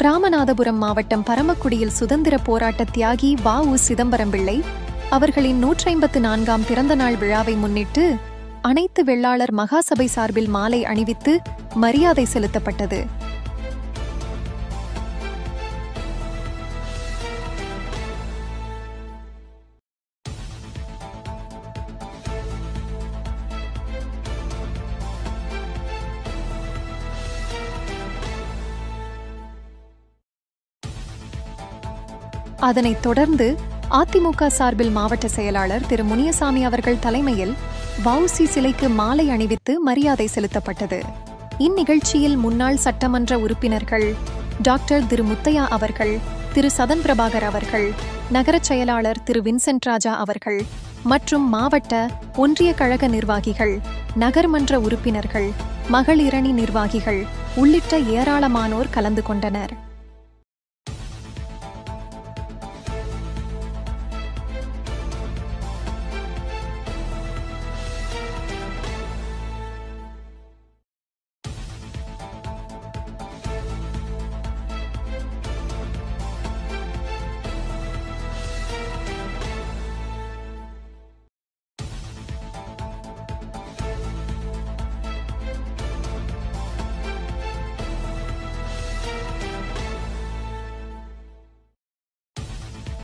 ராமநாதபுரம் மாவட்டம் பரமக்குடியில் சுதந்திர போராட்ட தியாகி வ.உ. சிதம்பரம் பிள்ளை அவர்களின் 154ஆம் பிறந்தநாள் விழாவை முன்னிட்டு அனைத்து வெள்ளாளர் மகாசபை சார்பில் மாலை அணிவித்து மரியாதை செலுத்தப்பட்டது. அதனைத் தொடர்ந்து அதிமுக சார்பில் மாவட்ட செயலாளர் திரு முனியசாமி அவர்கள் தலைமையில் வ.உ.சி. சிலைக்கு மாலை அணிவித்து மரியாதை செலுத்தப்பட்டது. இந்நிகழ்ச்சியில் முன்னாள் சட்டமன்ற உறுப்பினர்கள் டாக்டர் திரு முத்தையா அவர்கள், திரு சதன் பிரபாகர் அவர்கள், நகரச் செயலாளர் திரு வின்சென்ட் ராஜா அவர்கள் மற்றும் மாவட்ட, ஒன்றிய கழக நிர்வாகிகள், நகர்மன்ற உறுப்பினர்கள், மகளிரணி நிர்வாகிகள் உள்ளிட்ட ஏராளமானோர் கலந்து கொண்டனர்.